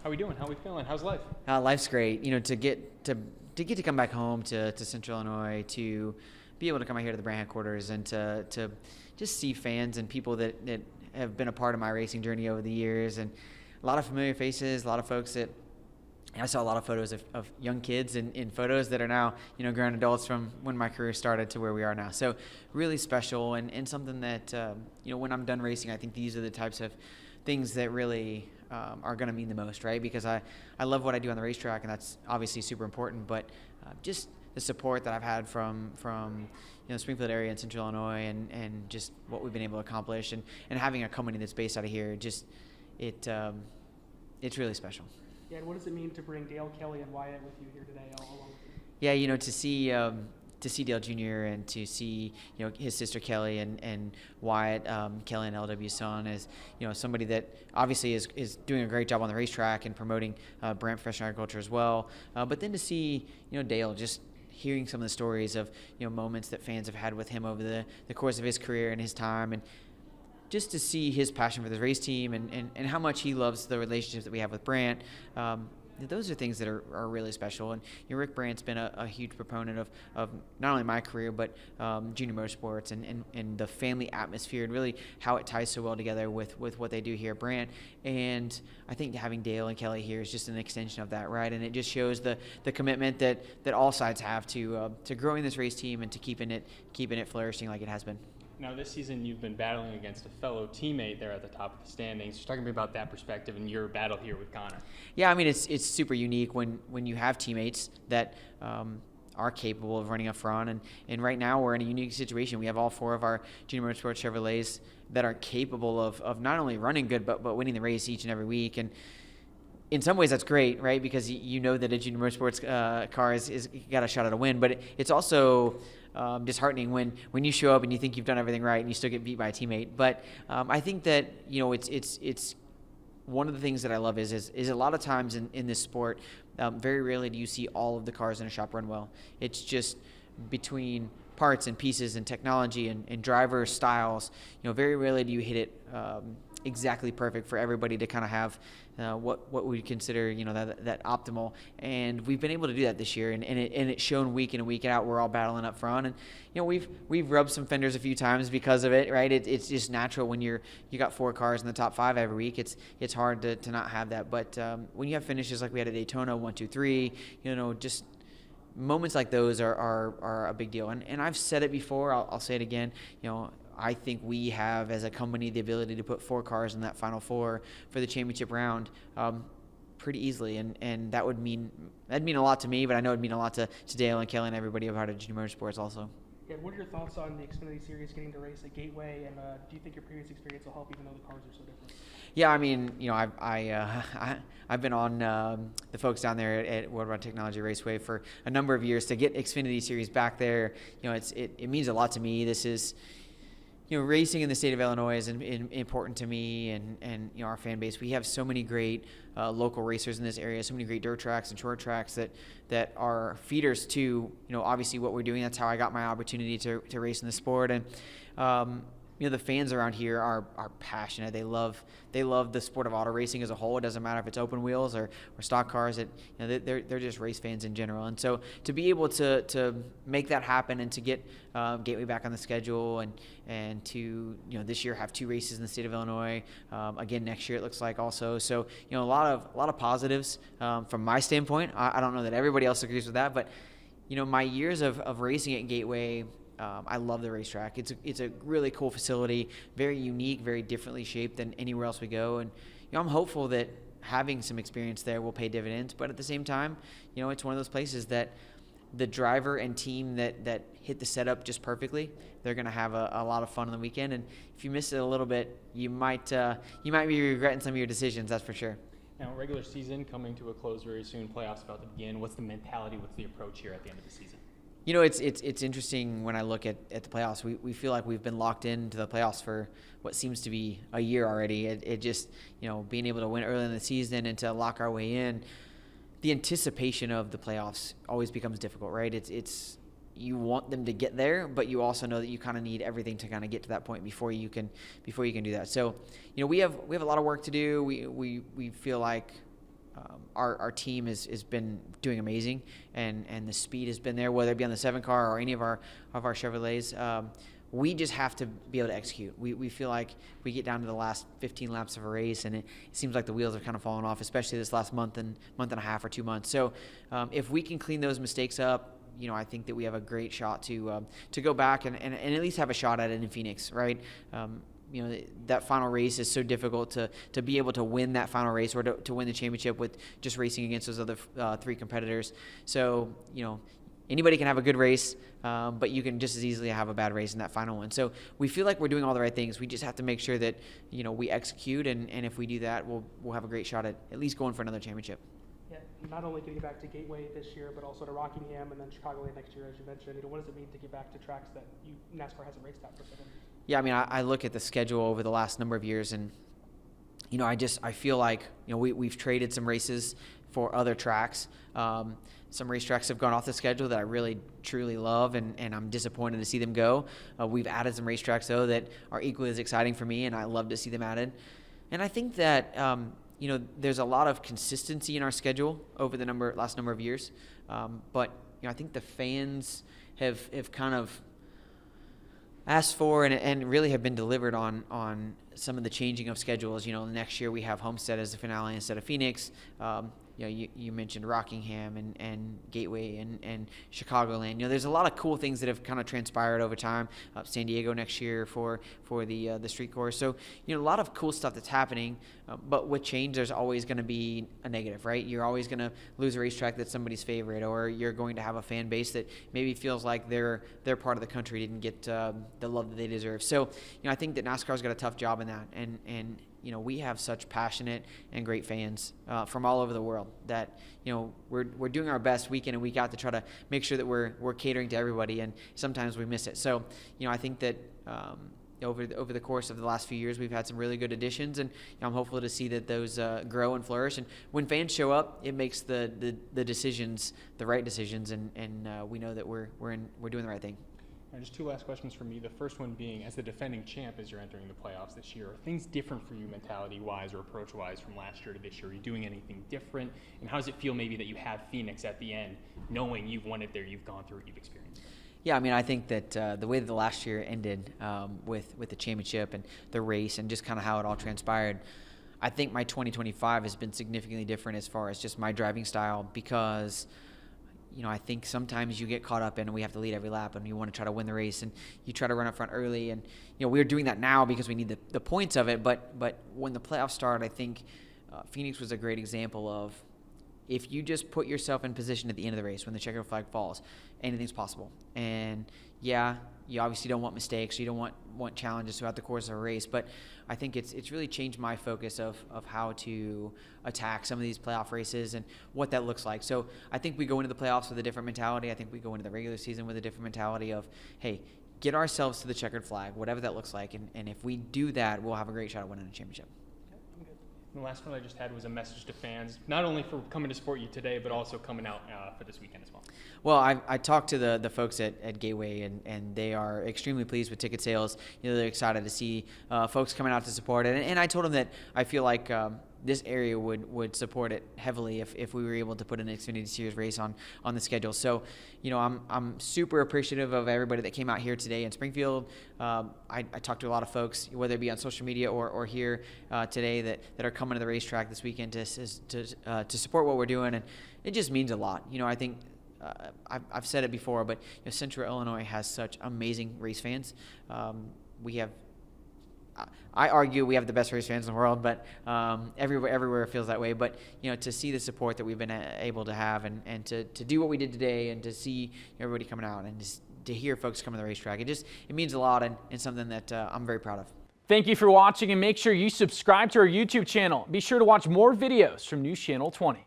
How we doing? How we feeling? How's life? Life's great. To get to come back home to Central Illinois, to be able to come out here to the brand headquarters and to just see fans and people that have been a part of my racing journey over the years, and a lot of familiar faces, a lot of folks that I saw a lot of photos of young kids in photos that are now, grown adults from when my career started to where we are now. So really special and something that, when I'm done racing, I think these are the types of things that really are going to mean the most, right? Because I love what I do on the racetrack, and that's obviously super important, but just the support that I've had from the Springfield area and Central Illinois and just what we've been able to accomplish and having a company that's based out of here, it's really special. Yeah, and what does it mean to bring Dale, Kelly, and Wyatt with you here today, all along with you? Yeah, to see Dale Jr. and to see his sister Kelly and Wyatt, Kelly and LW's son, is somebody that obviously is doing a great job on the racetrack and promoting Brant Professional Agriculture as well. But then to see Dale, just hearing some of the stories of moments that fans have had with him over the course of his career and his time, and just to see his passion for the race team and how much he loves the relationships that we have with Brant. Those are things that are really special. And Rick Brandt's been a huge proponent of not only my career, but junior motorsports and the family atmosphere and really how it ties so well together with what they do here at Brandt. And I think having Dale and Kelly here is just an extension of that, right? And it just shows the commitment that all sides have to growing this race team and to keeping it flourishing like it has been. Now, this season, you've been battling against a fellow teammate there at the top of the standings. Just talking about that perspective and your battle here with Connor. Yeah, I mean, it's super unique when you have teammates that are capable of running up front. And right now, we're in a unique situation. We have all four of our Junior Motorsports Chevrolets that are capable of not only running good, but winning the race each and every week. And in some ways, that's great, right? Because you know that a Junior Motorsports car is got a shot at a win. But it's also disheartening when you show up and you think you've done everything right and you still get beat by a teammate. But I think that it's one of the things that I love is a lot of times in this sport, very rarely do you see all of the cars in a shop run well. It's just between parts and pieces and technology and driver styles. Very rarely do you hit it exactly perfect for everybody to kind of have what we consider that optimal, and we've been able to do that this year, and it's shown week in and week out. We're all battling up front, and we've rubbed some fenders a few times because of it, right? It's just natural when you got four cars in the top five every week. It's hard to not have that, but when you have finishes like we had at Daytona 1, 2, 3, just moments like those are a big deal. And I've said it before, I'll say it again. I think we have, as a company, the ability to put four cars in that final four for the championship round pretty easily, and that'd mean a lot to me, but I know it'd mean a lot to Dale and Kelly and everybody a part of Junior Motorsports also. Yeah, what are your thoughts on the Xfinity Series getting to race at Gateway, and do you think your previous experience will help even though the cars are so different? Yeah, I mean, I've been on the folks down there at World Run Technology Raceway for a number of years. To get Xfinity Series back there, it means a lot to me. This is racing in the state of Illinois is important to me and our fan base. We have so many great local racers in this area, so many great dirt tracks and short tracks that are feeders to, obviously what we're doing. That's how I got my opportunity to race in the sport. And, the fans around here are passionate. They love the sport of auto racing as a whole. It doesn't matter if it's open wheels or stock cars. They're just race fans in general. And so to be able to make that happen and to get Gateway back on the schedule and to this year have two races in the state of Illinois, again next year it looks like also. So a lot of positives from my standpoint. I don't know that everybody else agrees with that, but my years of racing at Gateway. I love the racetrack. It's a really cool facility, very unique, very differently shaped than anywhere else we go. And I'm hopeful that having some experience there will pay dividends. But at the same time, it's one of those places that the driver and team that hit the setup just perfectly, they're going to have a lot of fun on the weekend. And if you miss it a little bit, you might be regretting some of your decisions. That's for sure. Now, regular season coming to a close very soon. Playoffs about to begin. What's the mentality? What's the approach here at the end of the season? It's interesting when I look at the playoffs. We feel like we've been locked into the playoffs for what seems to be a year already. It just, being able to win early in the season and to lock our way in, the anticipation of the playoffs always becomes difficult, right? It's you want them to get there, but you also know that you kind of need everything to kind of get to that point before you can do that. So, we have a lot of work to do. We feel like our team has been doing amazing, and the speed has been there, whether it be on the 7 car or any of our Chevrolets. We just have to be able to execute. We feel like we get down to the last 15 laps of a race, and it seems like the wheels are kind of falling off, especially this last month and a half or 2 months. So if we can clean those mistakes up, I think that we have a great shot to go back and at least have a shot at it in Phoenix, right? That final race is so difficult to be able to win that final race or to win the championship with just racing against those other 3 competitors. So, anybody can have a good race, but you can just as easily have a bad race in that final one. So we feel like we're doing all the right things. We just have to make sure that, we execute, and if we do that, we'll have a great shot at least going for another championship. Yeah, not only getting back to Gateway this year, but also to Rockingham and then Chicagoland next year, as you mentioned. What does it mean to get back to tracks that NASCAR hasn't raced at for 7 years? Yeah, I mean, I look at the schedule over the last number of years, and I feel like we've traded some races for other tracks. Some racetracks have gone off the schedule that I really truly love, and I'm disappointed to see them go. We've added some racetracks though that are equally as exciting for me, and I love to see them added. And I think that there's a lot of consistency in our schedule over the last number of years, but I think the fans have kind of asked for and really have been delivered on some of the changing of schedules. Next year we have Homestead as the finale instead of Phoenix. You mentioned Rockingham and Gateway and Chicagoland. There's a lot of cool things that have kind of transpired over time. San Diego next year for the street course. So a lot of cool stuff that's happening. But with change, there's always going to be a negative, right? You're always going to lose a racetrack that's somebody's favorite, or you're going to have a fan base that maybe feels like their part of the country didn't get the love that they deserve. So I think that NASCAR's got a tough job in that, and we have such passionate and great fans from all over the world that we're doing our best week in and week out to try to make sure that we're catering to everybody, and sometimes we miss it. So I think that over the course of the last few years we've had some really good additions, and I'm hopeful to see that those grow and flourish. And when fans show up, it makes the decisions the right decisions, and we know that we're doing the right thing. And just 2 last questions from me. The first one being, as the defending champ, as you're entering the playoffs this year, are things different for you mentality-wise or approach-wise from last year to this year? Are you doing anything different? And how does it feel maybe that you have Phoenix at the end, knowing you've won it there, you've gone through it, you've experienced it? Yeah, I mean, I think that the way that the last year ended with the championship and the race and just kind of how it all transpired, I think my 2025 has been significantly different as far as just my driving style, because I think sometimes you get caught up in, and we have to lead every lap, and you want to try to win the race, and you try to run up front early, and we're doing that now because we need the points of it. But when the playoffs start, I think Phoenix was a great example of, if you just put yourself in position at the end of the race when the checkered flag falls, anything's possible. And yeah, you obviously don't want mistakes, you don't want challenges throughout the course of a race, but I think it's really changed my focus of how to attack some of these playoff races and what that looks like. So I think we go into the playoffs with a different mentality. I think we go into the regular season with a different mentality of, hey, get ourselves to the checkered flag, whatever that looks like, and if we do that, we'll have a great shot at winning a championship. The last one I just had was a message to fans, not only for coming to support you today, but also coming out for this weekend as well. Well, I talked to the folks at Gateway, and they are extremely pleased with ticket sales. They're excited to see folks coming out to support it. And I told them that I feel like this area would support it heavily if we were able to put an Xfinity Series race on the schedule. So, I'm super appreciative of everybody that came out here today in Springfield. I talked to a lot of folks, whether it be on social media or here today, that are coming to the racetrack this weekend to support what we're doing, and it just means a lot. I think I've said it before, but Central Illinois has such amazing race fans. I argue we have the best race fans in the world, but everywhere feels that way. But to see the support that we've been able to have, and to do what we did today, and to see everybody coming out, and just to hear folks come to the racetrack, it means a lot, and something that I'm very proud of. Thank you for watching, and make sure you subscribe to our YouTube channel. Be sure to watch more videos from News Channel 20.